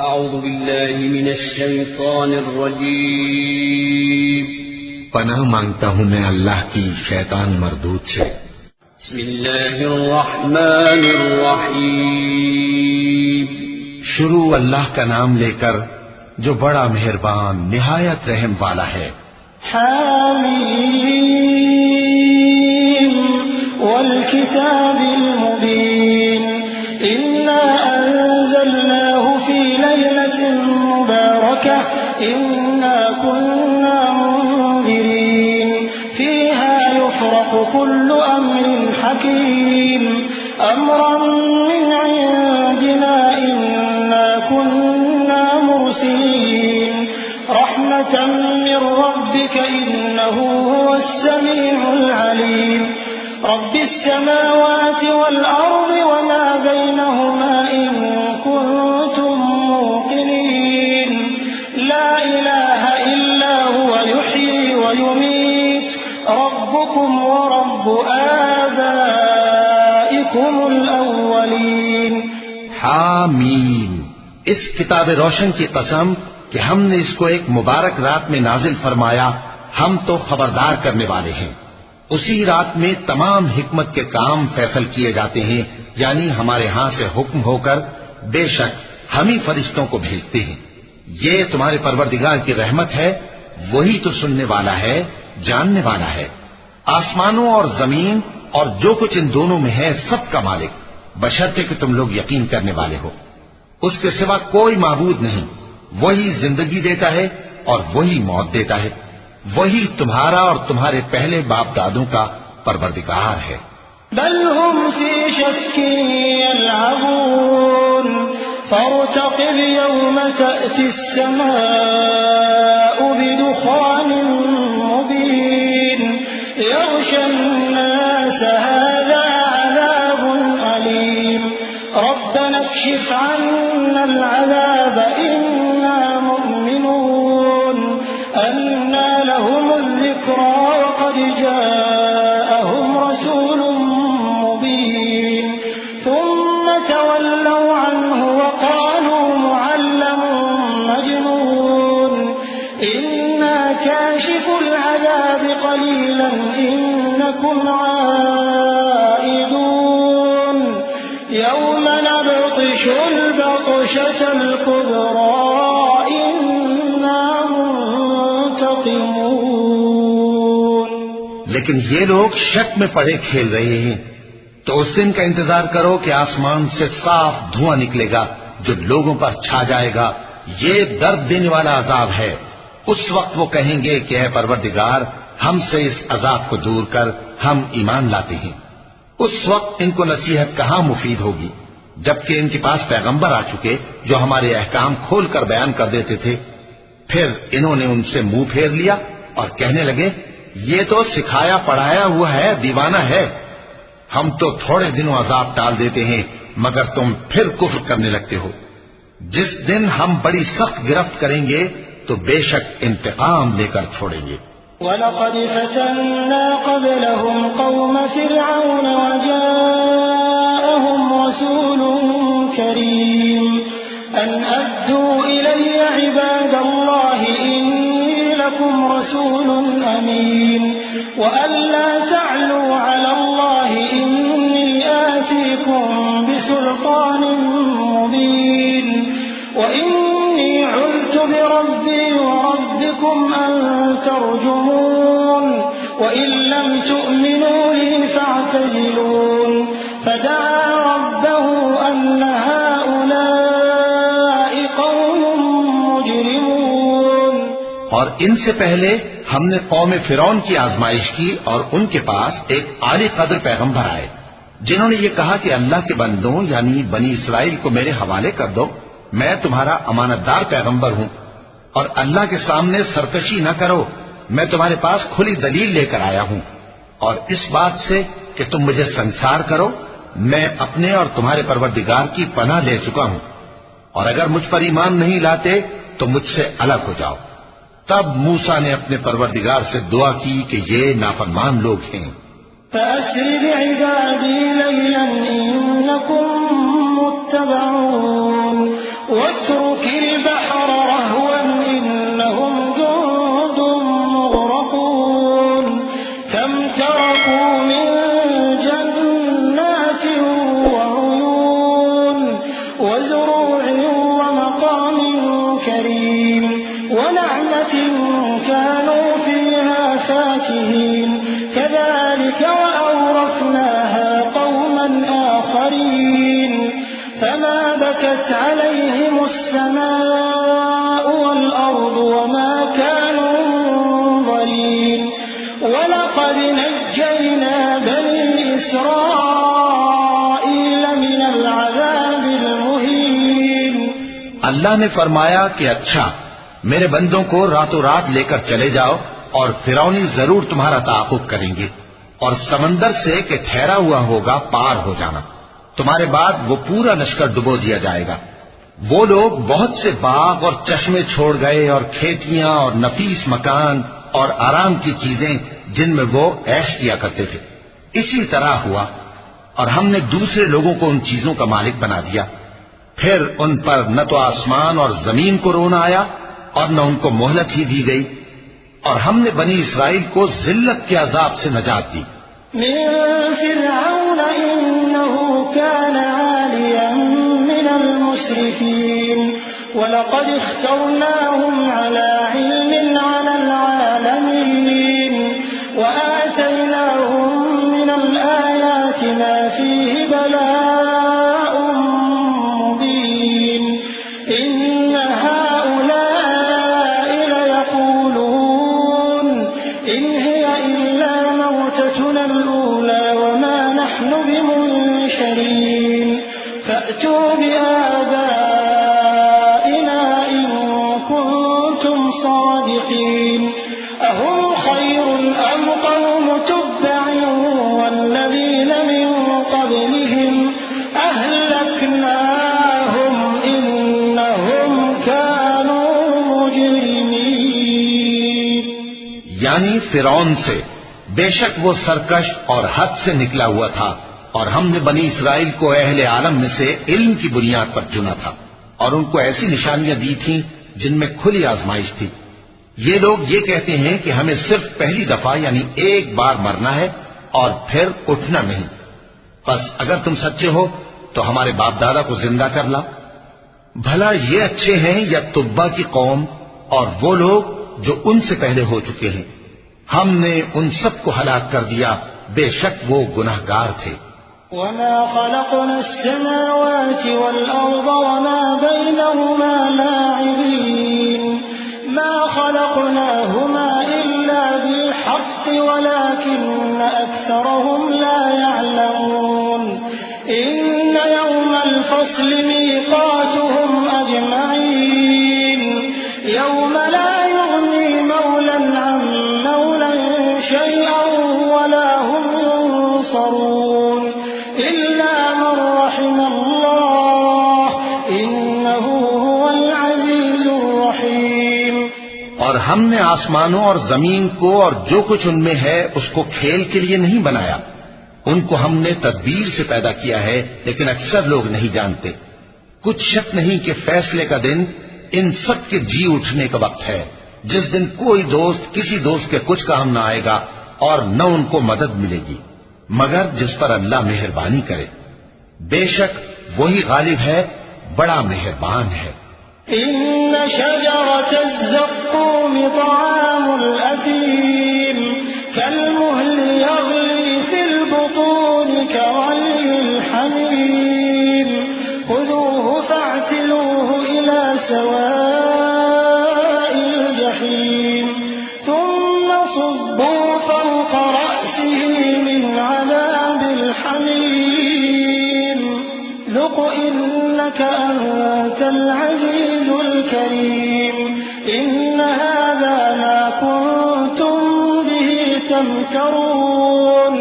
اعوذ باللہ من الشیطان الرجیم پناہ مانگتا ہوں میں اللہ کی شیطان مردود سے۔ بسم اللہ الرحمن الرحیم شروع اللہ کا نام لے کر جو بڑا مہربان نہایت رحم والا ہے۔ حامیم والکتاب المبین انا انزلناه فی لیلة مبارکہ انا كنا منذرین فیہا یفرق كل امر حکیم امرا من عندنا انا كنا مرسلین رحمة من ربك إنه هو السميع العليم رب السماوات والأرض وما بينهما إن كنتم موقنين لا إله إلا هو يحيي ويميت ربكم ورب آبائكم الأولين۔ حامیم، اس کتاب روشن کی قسم کہ ہم نے اس کو ایک مبارک رات میں نازل فرمایا، ہم تو خبردار کرنے والے ہیں۔ اسی رات میں تمام حکمت کے کام فیصل کیے جاتے ہیں، یعنی ہمارے ہاں سے حکم ہو کر بے شک ہم ہی فرشتوں کو بھیجتے ہیں۔ یہ تمہارے پروردگار کی رحمت ہے، وہی تو سننے والا ہے، جاننے والا ہے۔ آسمانوں اور زمین اور جو کچھ ان دونوں میں ہے سب کا مالک، بشرطے کہ تم لوگ یقین کرنے والے ہو۔ اس کے سوا کوئی معبود نہیں، وہی زندگی دیتا ہے اور وہی موت دیتا ہے، وہی تمہارا اور تمہارے پہلے باپ دادوں کا پروردگار ہے۔ بل هم في شك يلعبون فارتقب يوم تأتي السماء بدخان مبين يغشى الناس هذا عذاب أليم ربنا اكشف عنا العذاب إنا مؤمنون أنى لهم الذكرى وقد جاءهم رسول مبين ثم تولوا عنه وقالوا معلم مجنون إنا كاشف العذاب قليلا إنكم عائدون يوم نبطش البطشة الكبرى إنا منتقمون۔ لیکن یہ لوگ شک میں پڑے کھیل رہے ہیں، تو اس دن کا انتظار کرو کہ آسمان سے صاف دھواں نکلے گا جو لوگوں پر چھا جائے گا، یہ درد دینے والا عذاب ہے۔ اس وقت وہ کہیں گے کہ اے پروردگار، ہم سے اس عذاب کو دور کر، ہم ایمان لاتے ہیں۔ اس وقت ان کو نصیحت کہاں مفید ہوگی، جبکہ ان کے پاس پیغمبر آ چکے جو ہمارے احکام کھول کر بیان کر دیتے تھے۔ پھر انہوں نے ان سے منہ پھیر لیا اور کہنے لگے یہ تو سکھایا پڑھایا ہوا ہے، دیوانہ ہے، ہم تو تھوڑے دنوں عذاب ٹال دیتے ہیں مگر تم پھر کفر کرنے لگتے ہو۔ جس دن ہم بڑی سخت گرفت کریں گے تو بے شک انتقام لے کر چھوڑیں گے۔ وَلَقَدْ فَتَنَّا قَبْلَهُمْ قَوْمَ فِرْعَوْنَ وَجَاءَهُمْ رَسُولٌ كَرِيمٌ أَنْ أَدُّوا إِلَيَّ عِبَادَ اللَّهِ إِنِّي لَكُمْ رَسُولٌ أَمِينٌ وَأَنْ لَا تَعْلُوا عَلَى اللَّهِ إِنِّي آتِيكُمْ بِسُلْطَانٍ مُبِينٍ وَإِنِّي عُذْتُ بِرَبِّي وَرَبِّكُمْ أَن تَرْجُمُونِ وَإِن لَّمْ تُؤْمِنُوا لِي فَاعْتَزِلُونِ فَدَعَا رَبَّهُ أَنَّ هَٰؤُلَاءِ قَوْمٌ مُجْرِمُونَ۔ اور ان سے پہلے ہم نے قوم فرعون کی آزمائش کی اور ان کے پاس ایک عالی قدر پیغمبر آئے جنہوں نے یہ کہا کہ اللہ کے بندوں یعنی بنی اسرائیل کو میرے حوالے کر دو، میں تمہارا امانت دار پیغمبر ہوں، اور اللہ کے سامنے سرکشی نہ کرو، میں تمہارے پاس کھلی دلیل لے کر آیا ہوں، اور اس بات سے کہ تم مجھے سنسار کرو میں اپنے اور تمہارے پروردگار کی پناہ لے چکا ہوں، اور اگر مجھ پر ایمان نہیں لاتے تو مجھ سے الگ ہو جاؤ۔ تب موسیٰ نے اپنے پروردگار سے دعا کی کہ یہ نافرمان لوگ ہیں۔ فَأَسْرِ بِعِبَادِي لَيْلًا إِنَّكُمْ مُتَّبَعُونَ واترك البحر رهوا إنهم جند مغرقون كم تركوا من جنات وعيون وزروع ومقام كريم ونعمة كانوا فيها فاكهين كذلك وأورثناها قوما آخرين فما بكت عليهم السماء والأرض وما كانوا منظرين ولقد نجينا بني إسرائيل من العذاب المهين. اللہ نے فرمایا کہ اچھا میرے بندوں کو راتوں رات لے کر چلے جاؤ اور فرعونی ضرور تمہارا تعاقب کریں گے اور سمندر سے کہ ٹھہرا ہوا ہوگا پار ہو جانا. تمہارے بعد وہ پورا لشکر ڈبو دیا جائے گا. وہ لوگ بہت سے باغ اور چشمے چھوڑ گئے اور کھیتیاں اور نفیس مکان اور آرام کی چیزیں جن میں وہ عیش کیا کرتے تھے. اسی طرح ہوا اور ہم نے دوسرے لوگوں کو ان چیزوں کا مالک بنا دیا. پھر ان پر نہ تو آسمان اور زمین کو رونا آیا اور نہ ان کو مہلت ہی دی گئی اور ہم نے بنی اسرائیل کو ذلت کے عذاب سے نجات دی. من فرعون إنه كان عاليا من المسرفين ولقد اخترناهم على علم على العالمين وآتيناهم من الآيات ما فيه بلاء مبين إن هؤلاء ليقولون إن هي إلا موتتنا الأولى وما نحن بمنشرين فأتوا بآبائنا إن كنتم صادقين أهم خير أم قوم تبع والذين من قبلهم أهلكناهم إنهم كانوا مجرمين. یعنی فرعون سے بے شک وہ سرکش اور حد سے نکلا ہوا تھا اور ہم نے بنی اسرائیل کو اہل عالم میں سے علم کی بنیاد پر چنا تھا اور ان کو ایسی نشانیاں دی تھیں جن میں کھلی آزمائش تھی. یہ لوگ یہ کہتے ہیں کہ ہمیں صرف پہلی دفعہ یعنی ایک بار مرنا ہے اور پھر اٹھنا نہیں. بس اگر تم سچے ہو تو ہمارے باپ دادا کو زندہ کر لا. بھلا یہ اچھے ہیں یا تبا کی قوم اور وہ لوگ جو ان سے پہلے ہو چکے ہیں؟ ہم نے ان سب کو ہلاک کر دیا، بے شک وہ گناہگار تھے. وما خلقنا السماوات والأرض وما بينهما لاعبين ما خلقناهما إلا بالحق ولكن أكثرهم لا يعلمون إن يوم الفصل ميقاتهم أجمعين يوم لا يغني مولا عن مولا شيئا ولا هم ينصرون إلا من رحم الله إنه هو العزيز الرحيم. اور ہم نے آسمانوں اور زمین کو اور جو کچھ ان میں ہے اس کو کھیل کے لیے نہیں بنایا. ان کو ہم نے تدبیر سے پیدا کیا ہے لیکن اکثر لوگ نہیں جانتے. کچھ شک نہیں کہ فیصلے کا دن ان سب کے جی اٹھنے کا وقت ہے جس دن کوئی دوست کسی دوست کے کچھ کام نہ آئے گا اور نہ ان کو مدد ملے گی مگر جس پر اللہ مہربانی کرے. بے شک وہی غالب ہے، بڑا مہربان ہے. إن شجرة الزقوم طعام الأثيم كالمهل يغلي في البطون كغلي الحميم خذوه فاعتلوه إلى سواء الجحيم ثم صبوا فوق رأسه من عذاب الحميم ذق إنك أنت العزيز الكريم إن هذا ما كنتم به تمترون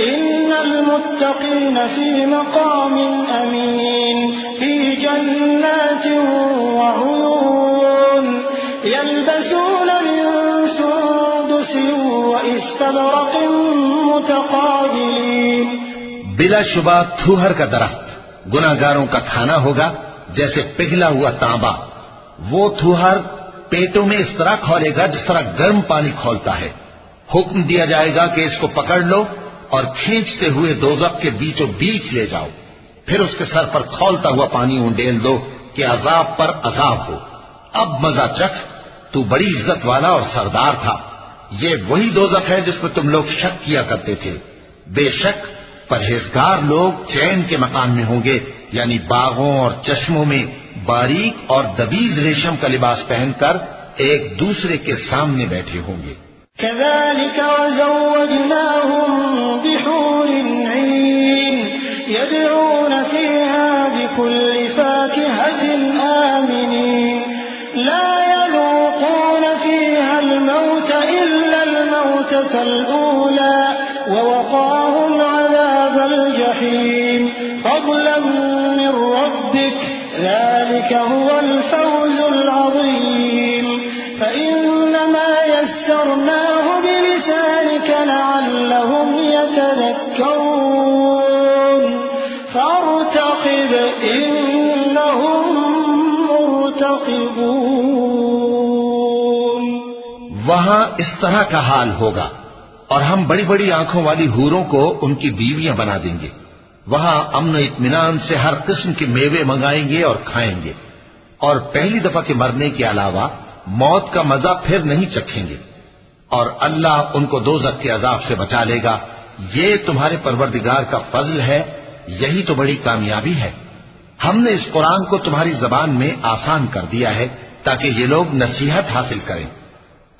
إن المتقين في مقام أمين في جنات وعيون يلبسون من سندس وإستبرق متقابلين. بلا شبہ تھوہر کا درخت گناہگاروں کا کھانا ہوگا جیسے پگھلا ہوا تانبا۔ وہ تھوہر پیٹوں میں اس طرح کھولے گا جس طرح گرم پانی کھولتا ہے۔ حکم دیا جائے گا کہ اس کو پکڑ لو اور کھینچتے ہوئے دوزخ کے بیچوں بیچ لے جاؤ، پھر اس کے سر پر کھولتا ہوا پانی اونڈیل دو کہ عذاب پر عذاب ہو۔ اب مزہ چکھ، تو بڑی عزت والا اور سردار تھا۔ یہ وہی دوزخ ہے جس میں تم لوگ شک کیا کرتے تھے۔ بے شک پرہیزگار لوگ چین کے مکان میں ہوں گے، یعنی باغوں اور چشموں میں باریک اور دبیز ریشم کا لباس پہن کر ایک دوسرے کے سامنے بیٹھے ہوں گے۔ كذلك وزوجناهم بحور عين يدعون فيها بكل فاكهة آمنين لا يذوقون فيها الموت إلا الموتة الأولى ووقاهم عذاب الجحيم فضلا من ربك ذلك هو الفوز العظيم فإنما يسرناه بلسانك لعلهم يتذكرون فارتقب إنهم مرتقبون۔ وہاں اس طرح کا حال ہوگا، اور ہم بڑی بڑی آنکھوں والی حوروں کو ان کی بیویاں بنا دیں گے۔ وہاں امن و اطمینان سے ہر قسم کے میوے منگائیں گے اور کھائیں گے، اور پہلی دفعہ کے مرنے کے علاوہ موت کا مزہ پھر نہیں چکھیں گے، اور اللہ ان کو دوزخ کے عذاب سے بچا لے گا۔ یہ تمہارے پروردگار کا فضل ہے، یہی تو بڑی کامیابی ہے۔ ہم نے اس قرآن کو تمہاری زبان میں آسان کر دیا ہے تاکہ یہ لوگ نصیحت حاصل کریں،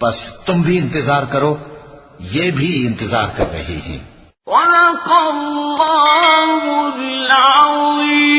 بس تم بھی انتظار کرو، یہ بھی انتظار کر رہے ہیں۔ صدق اللہ العظیم۔